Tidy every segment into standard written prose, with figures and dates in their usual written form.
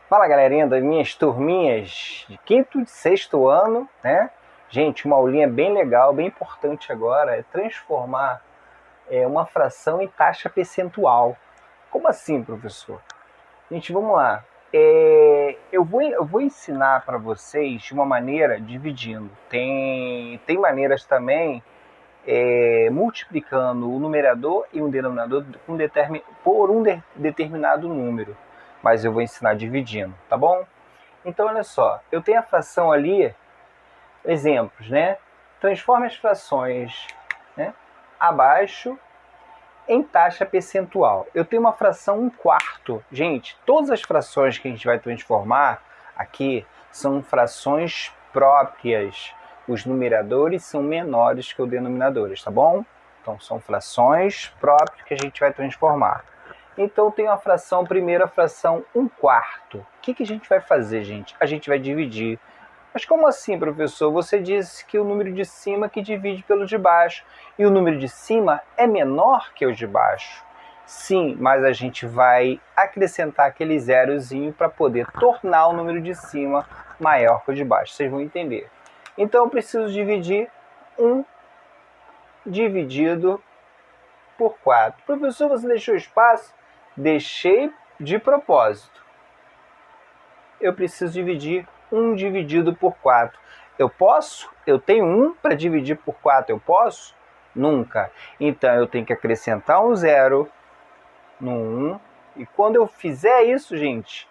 Fala galerinha das minhas turminhas de quinto e sexto ano, né? Gente, uma aulinha bem legal, bem importante agora é transformar uma fração em taxa percentual. Como assim, professor? Gente, vamos lá. Eu vou ensinar para vocês de uma maneira dividindo. Tem maneiras também multiplicando o numerador e o denominador por um determinado número. Mas eu vou ensinar dividindo, tá bom? Então, olha só, eu tenho a fração ali, exemplos, né? Transforme as frações, né, abaixo em taxa percentual. Eu tenho uma fração 1/4. Gente, todas as frações que a gente vai transformar aqui são frações próprias. Os numeradores são menores que os denominadores, tá bom? Então, são frações próprias que a gente vai transformar. Então, tem a fração, primeira fração 1/4. O que a gente vai fazer, gente? A gente vai dividir. Mas como assim, professor? Você disse que o número de cima que divide pelo de baixo. E o número de cima é menor que o de baixo. Sim, mas a gente vai acrescentar aquele zerozinho para poder tornar o número de cima maior que o de baixo. Vocês vão entender. Então, eu preciso dividir 1 dividido por 4. Professor, você deixou espaço? Deixei de propósito. Eu preciso dividir 1 dividido por 4. Eu posso? Eu tenho 1 para dividir por 4. Eu posso? Nunca. Então, eu tenho que acrescentar um zero no 1. E quando eu fizer isso, gente,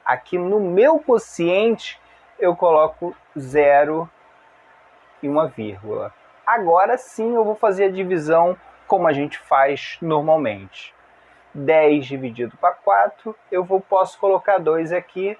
aqui no meu quociente, eu coloco 0 e uma vírgula. Agora sim eu vou fazer a divisão como a gente faz normalmente. 10 dividido para 4, posso colocar 2 aqui,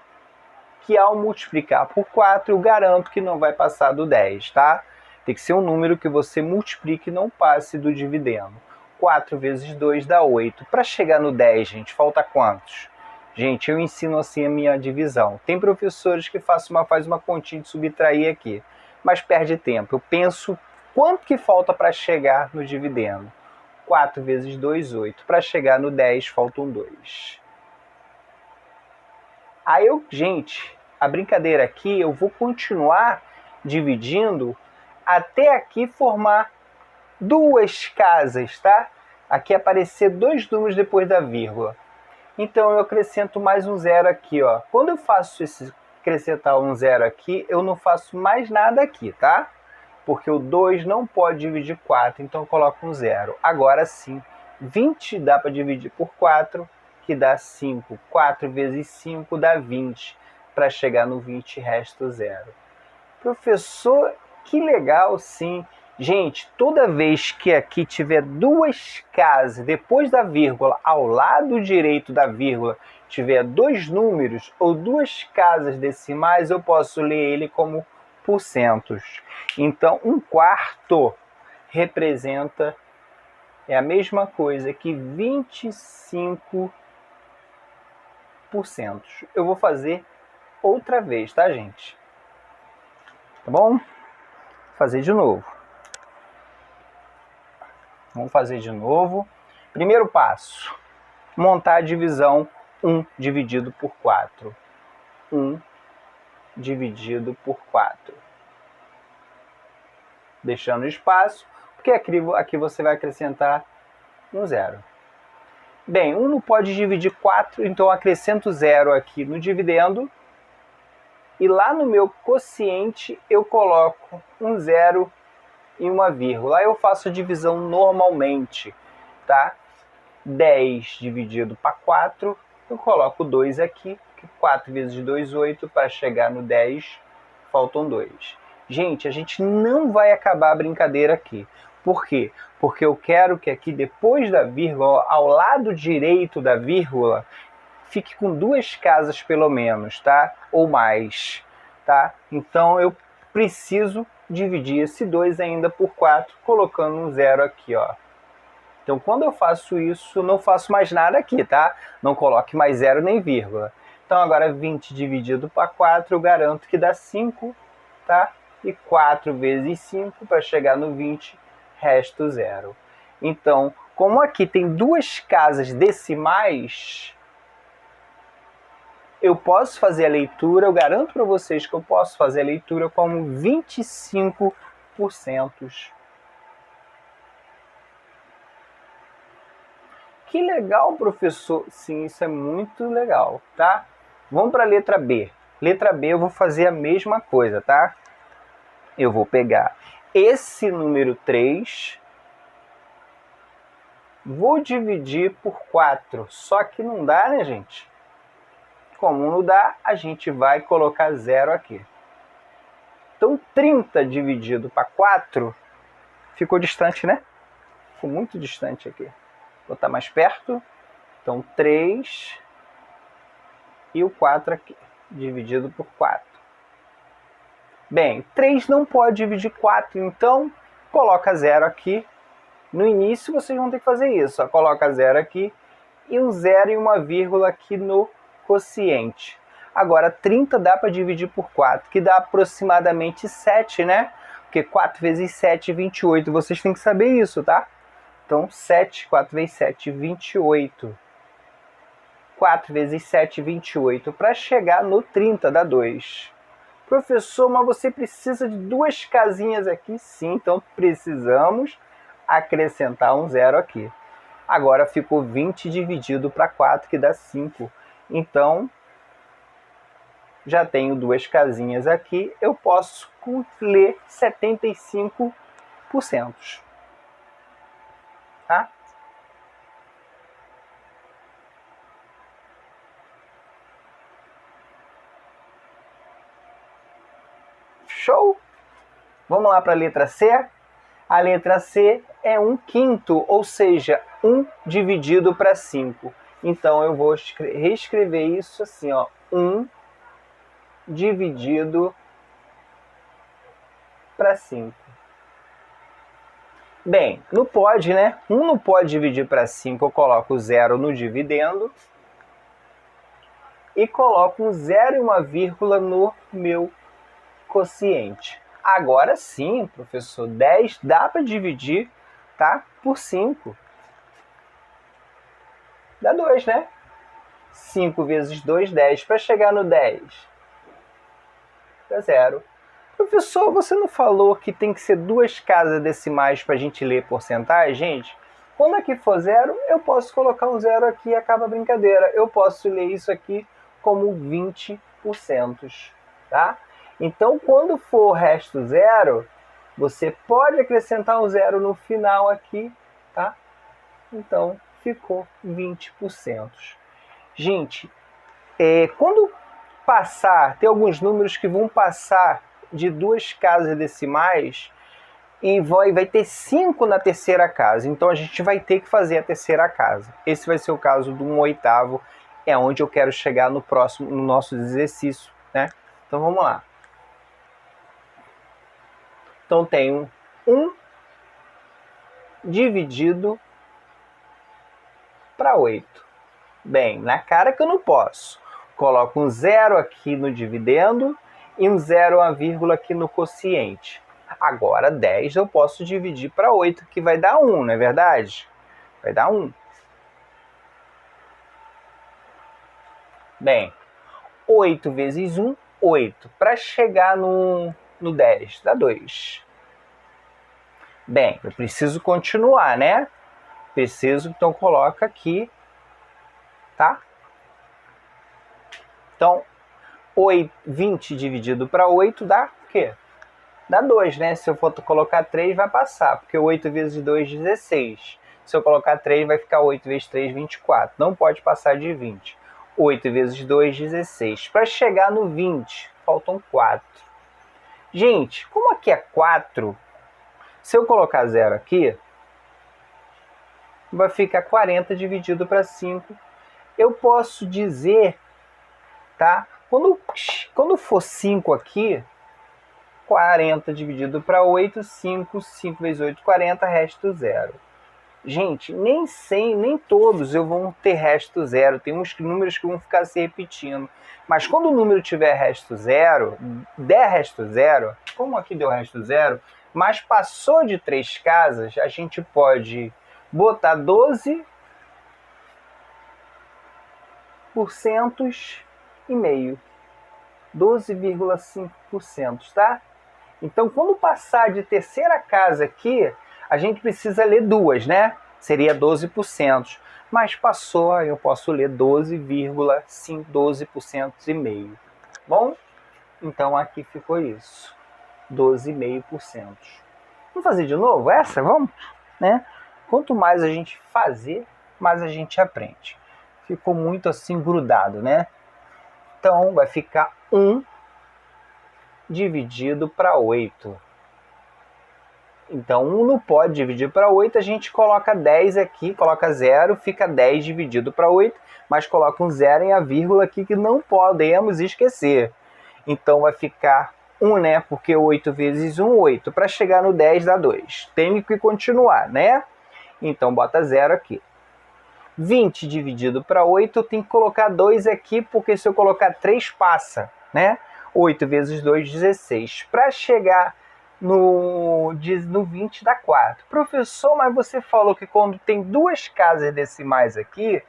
que ao multiplicar por 4, eu garanto que não vai passar do 10, tá? Tem que ser um número que você multiplique e não passe do dividendo. 4 vezes 2 dá 8. Para chegar no 10, gente, falta quantos? Gente, eu ensino assim a minha divisão. Tem professores que faz uma continha de subtrair aqui, mas perde tempo. Eu penso quanto que falta para chegar no dividendo. 4 vezes 2, 8. Para chegar no 10, faltam 2. Aí gente, a brincadeira aqui, eu vou continuar dividindo até aqui formar duas casas, tá? Aqui aparecer 2 números depois da vírgula. Então eu acrescento mais um zero aqui, ó. Quando eu faço acrescentar um zero aqui, eu não faço mais nada aqui, tá? Porque o 2 não pode dividir 4, então eu coloco um zero. Agora sim, 20 dá para dividir por 4, que dá 5. 4 vezes 5 dá 20. Para chegar no 20, resta o zero. Professor, que legal, sim. Gente, toda vez que aqui tiver duas casas depois da vírgula, ao lado direito da vírgula, tiver 2 números ou 2 casas decimais, eu posso ler ele como porcentos. Então, 1/4 representa a mesma coisa que 25%. Eu vou fazer outra vez, tá, gente? Tá bom? Vou fazer de novo. Vamos fazer de novo. Primeiro passo, montar a divisão 1 dividido por 4. 1 dividido por 4. Deixando espaço, porque aqui você vai acrescentar um zero. Bem, 1 não pode dividir 4, então eu acrescento zero aqui no dividendo. E lá no meu quociente eu coloco um zero e uma vírgula. Aí eu faço a divisão normalmente, tá? 10 dividido para 4, eu coloco 2 aqui, que 4 vezes 2, 8, para chegar no 10, faltam 2. Gente, a gente não vai acabar a brincadeira aqui. Por quê? Porque eu quero que aqui, depois da vírgula, ao lado direito da vírgula, fique com 2 casas pelo menos, tá? Ou mais, tá? Então eu preciso dividir esse 2 ainda por 4, colocando um zero aqui, ó. Então, quando eu faço isso, eu não faço mais nada aqui, tá? Não coloque mais zero nem vírgula. Então, agora 20 dividido para 4, eu garanto que dá 5, tá? E 4 vezes 5, para chegar no 20, resta o zero. Então, como aqui tem 2 casas decimais, eu posso fazer a leitura, eu garanto para vocês que eu posso fazer a leitura como 25%. Que legal, professor. Sim, isso é muito legal, tá? Vamos para a letra B. Letra B eu vou fazer a mesma coisa, tá? Eu vou pegar esse número 3, vou dividir por 4. Só que não dá, né, gente? Como não dá, a gente vai colocar 0 aqui. Então, 30 dividido para 4 ficou distante, né? Ficou muito distante aqui. Vou botar mais perto. Então, 3 e o 4 aqui, dividido por 4. Bem, 3 não pode dividir 4, então coloca 0 aqui. No início vocês vão ter que fazer isso. Ó. Coloca 0 aqui e um 0 e uma vírgula aqui no quociente. Agora, 30 dá para dividir por 4, que dá aproximadamente 7, né? Porque 4 vezes 7 é 28. Vocês têm que saber isso, tá? Então, 7, 4 vezes 7, 28. 4 vezes 7, 28. Para chegar no 30, dá 2. Professor, mas você precisa de 2 casinhas aqui? Sim, então precisamos acrescentar um 0 aqui. Agora ficou 20 dividido para 4, que dá 5. Então, já tenho 2 casinhas aqui, eu posso ler 75%. Tá? Show? Vamos lá para a letra C? A letra C é 1/5, ou seja, 1 dividido para 5. Então, eu vou reescrever isso assim, ó, 1 dividido para 5. Bem, não pode, né? 1 não pode dividir para 5, eu coloco 0 no dividendo e coloco um 0 e uma vírgula no meu quociente. Agora sim, professor, 10 dá para dividir, tá, por 5. Dá 2, né? 5 vezes 2, 10. Para chegar no 10, dá 0. Professor, você não falou que tem que ser 2 casas decimais para a gente ler porcentagem? Gente, quando aqui for 0, eu posso colocar um 0 aqui e acaba a brincadeira. Eu posso ler isso aqui como 20%, tá? Então, quando for o resto 0, você pode acrescentar um 0 no final aqui, tá? Então, ficou 20%. Gente, quando passar, tem alguns números que vão passar de 2 casas decimais e vai ter 5 na terceira casa. Então, a gente vai ter que fazer a terceira casa. Esse vai ser o caso do 1/8, é onde eu quero chegar no nosso exercício, né? Então, vamos lá. Então, tenho 1 dividido para 8. Bem, na cara que eu não posso. Coloco um 0 aqui no dividendo e um 0, uma vírgula aqui no quociente. Agora, 10 eu posso dividir para 8, que vai dar 1, não é verdade? Vai dar 1. Bem, 8 vezes 1, 8. Para chegar no 10, dá 2. Bem, eu preciso continuar, né? Preciso, então coloca aqui, tá? Então, 20 dividido para 8 dá o quê? Dá 2, né? Se eu for colocar 3, vai passar, porque 8 vezes 2, 16. Se eu colocar 3, vai ficar 8 vezes 3, 24. Não pode passar de 20. 8 vezes 2, 16. Para chegar no 20, faltam 4. Gente, como aqui é 4, se eu colocar 0 aqui, vai ficar 40 dividido para 5. Eu posso dizer, tá? Quando for 5 aqui, 40 dividido para 8, 5. 5 vezes 8, 40, resto 0. Gente, nem todos eu vão ter resto 0. Tem uns números que vão ficar se repetindo. Mas quando o número tiver resto 0, der resto 0, como aqui deu resto 0, mas passou de 3 casas, a gente pode botar 12% 12,5%. 12,5%, tá? Então, quando passar de terceira casa aqui, a gente precisa ler duas, né? Seria 12%. Mas passou, aí eu posso ler 12,5%, 12,5%. Bom? Então, aqui ficou isso. 12,5%. Vamos fazer de novo essa? Vamos? Né? Quanto mais a gente fazer, mais a gente aprende. Ficou muito assim grudado, né? Então, vai ficar 1 dividido para 8. Então, 1 não pode dividir para 8, a gente coloca 10 aqui, coloca 0, fica 10 dividido para 8, mas coloca um 0 em a vírgula aqui que não podemos esquecer. Então, vai ficar 1, né? Porque 8 vezes 1, 8. Para chegar no 10 dá 2. Tem que continuar, né? Então, bota 0 aqui. 20 dividido para 8, eu tenho que colocar 2 aqui, porque se eu colocar 3 passa, né? 8 vezes 2, 16. Para chegar no 20 dá 4. Professor, mas você falou que quando tem duas casas decimais aqui,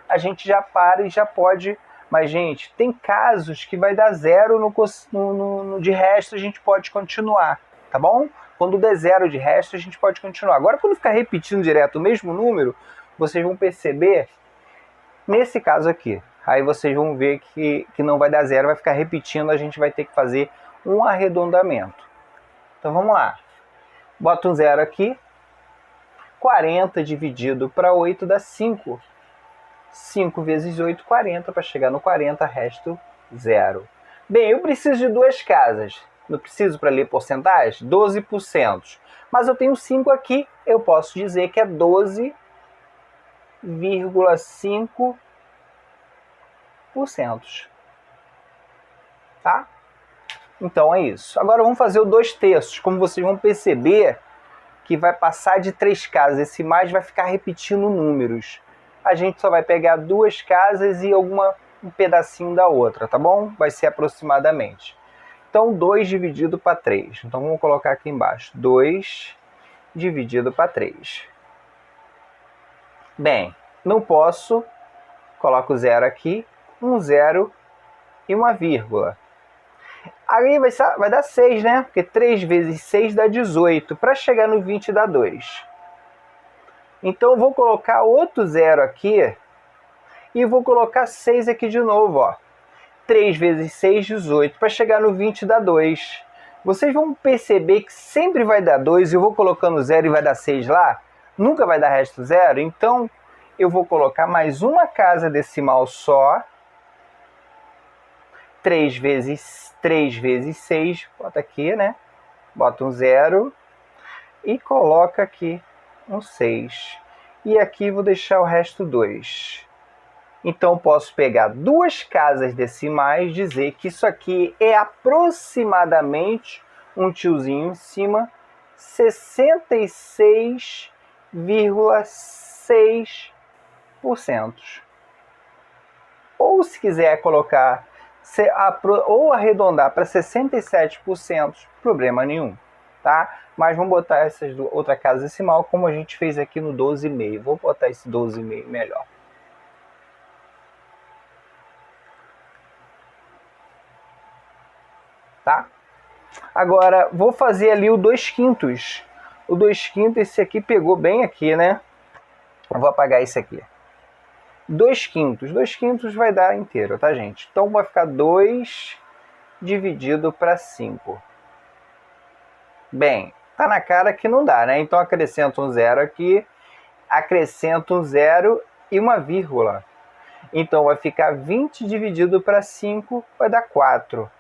a gente já para e já pode... Mas, gente, tem casos que vai dar 0 de resto, a gente pode continuar, tá bom? Quando der 0 de resto, a gente pode continuar. Agora, quando ficar repetindo direto o mesmo número, vocês vão perceber, nesse caso aqui, aí vocês vão ver que não vai dar 0, vai ficar repetindo, a gente vai ter que fazer um arredondamento. Então vamos lá. Bota um 0 aqui. 40 dividido para 8 dá 5. 5 vezes 8, 40. Para chegar no 40, resto 0. Bem, eu preciso de duas casas. Não preciso para ler porcentagem? 12%. Mas eu tenho 5 aqui, eu posso dizer que é 12,5%. Tá? Então é isso. Agora vamos fazer o 2/3. Como vocês vão perceber que vai passar de 3 casas. Esse mais vai ficar repetindo números. A gente só vai pegar duas casas e um pedacinho da outra, tá bom? Vai ser aproximadamente. Então 2 dividido para 3. Então vamos colocar aqui embaixo. 2 dividido para 3. Bem, não posso. Coloco 0 aqui. Um 0 e uma vírgula. Aí vai dar 6, né? Porque 3 vezes 6 dá 18. Para chegar no 20 dá 2. Então eu vou colocar outro 0 aqui. E vou colocar 6 aqui de novo, ó. 3 vezes 6, 18. Para chegar no 20 dá 2. Vocês vão perceber que sempre vai dar 2. Eu vou colocando 0 e vai dar 6 lá. Nunca vai dar resto 0. Então eu vou colocar mais uma casa decimal só. 3 vezes 6, bota aqui, né? Bota um 0 e coloca aqui um 6. E aqui vou deixar o resto 2. Então posso pegar duas casas decimais e dizer que isso aqui é aproximadamente, um tiozinho em cima, 66,6%. Ou se quiser colocar ou arredondar para 67%, problema nenhum, tá? Mas vamos botar essas outra casa decimal como a gente fez aqui no 12,5. Vou botar esse 12,5 melhor. Tá? Agora vou fazer ali o 2/5. O 2/5, esse aqui pegou bem aqui, né? Eu vou apagar esse aqui. 2/5. 2/5 vai dar inteiro, tá, gente? Então vai ficar 2 dividido para 5. Bem, tá na cara que não dá, né? Então acrescento um 0 aqui, acrescento um 0 e uma vírgula. Então vai ficar 20 dividido para 5, vai dar 4.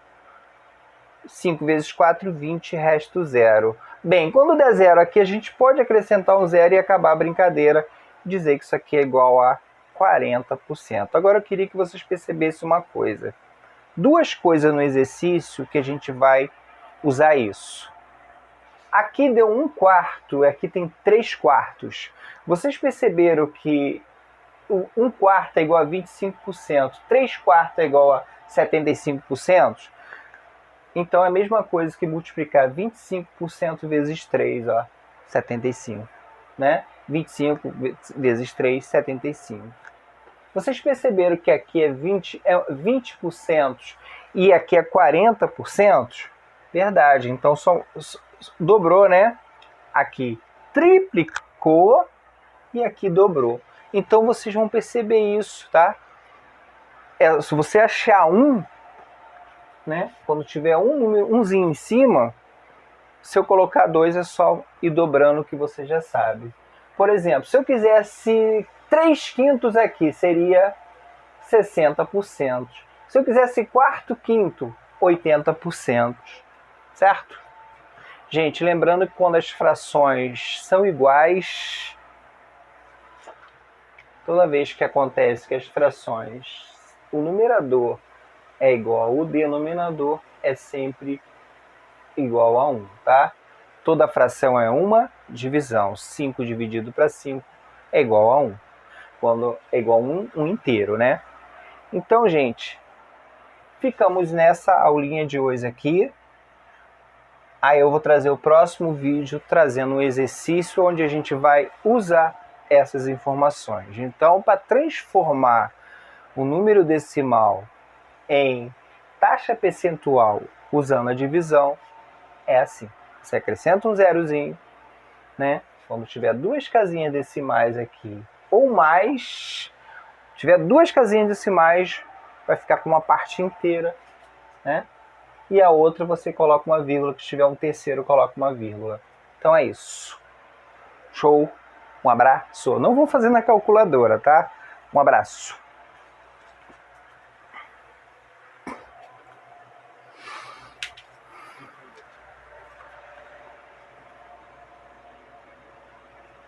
5 vezes 4, 20, resto 0. Bem, quando der 0 aqui, a gente pode acrescentar um 0 e acabar a brincadeira, dizer que isso aqui é igual a 40%. Agora eu queria que vocês percebessem uma coisa. Duas coisas no exercício que a gente vai usar isso. Aqui deu 1/4, aqui tem 3/4. Vocês perceberam que 1/4 é igual a 25%, 3/4 é igual a 75%? Então é a mesma coisa que multiplicar 25% vezes 3, ó, 75, né? 25 vezes 3, 75. Vocês perceberam que aqui é 20% e aqui é 40%? Verdade, então dobrou, né? Aqui triplicou e aqui dobrou. Então vocês vão perceber isso, tá? Se você achar um, né? Quando tiver umzinho em cima, se eu colocar 2 é só ir dobrando, que você já sabe. Por exemplo, se eu quisesse 3/5 aqui, seria 60%. Se eu quisesse 4/5, 80%. Certo? Gente, lembrando que quando as frações são iguais, toda vez que acontece que as frações, o numerador é igual, o denominador é sempre igual a 1, tá? Toda fração é uma divisão. 5 dividido para 5 é igual a 1. Quando é igual a 1 inteiro, né? Então, gente, ficamos nessa aulinha de hoje aqui. Aí eu vou trazer o próximo vídeo trazendo um exercício onde a gente vai usar essas informações. Então, para transformar o número decimal em taxa percentual usando a divisão, é assim. Você acrescenta um zerozinho, né? Quando tiver 2 casinhas decimais aqui ou mais, tiver 2 casinhas decimais, vai ficar com uma parte inteira, né? E a outra você coloca uma vírgula, que tiver um terceiro, coloca uma vírgula. Então é isso. Show. Um abraço. Não vou fazer na calculadora, tá? Um abraço.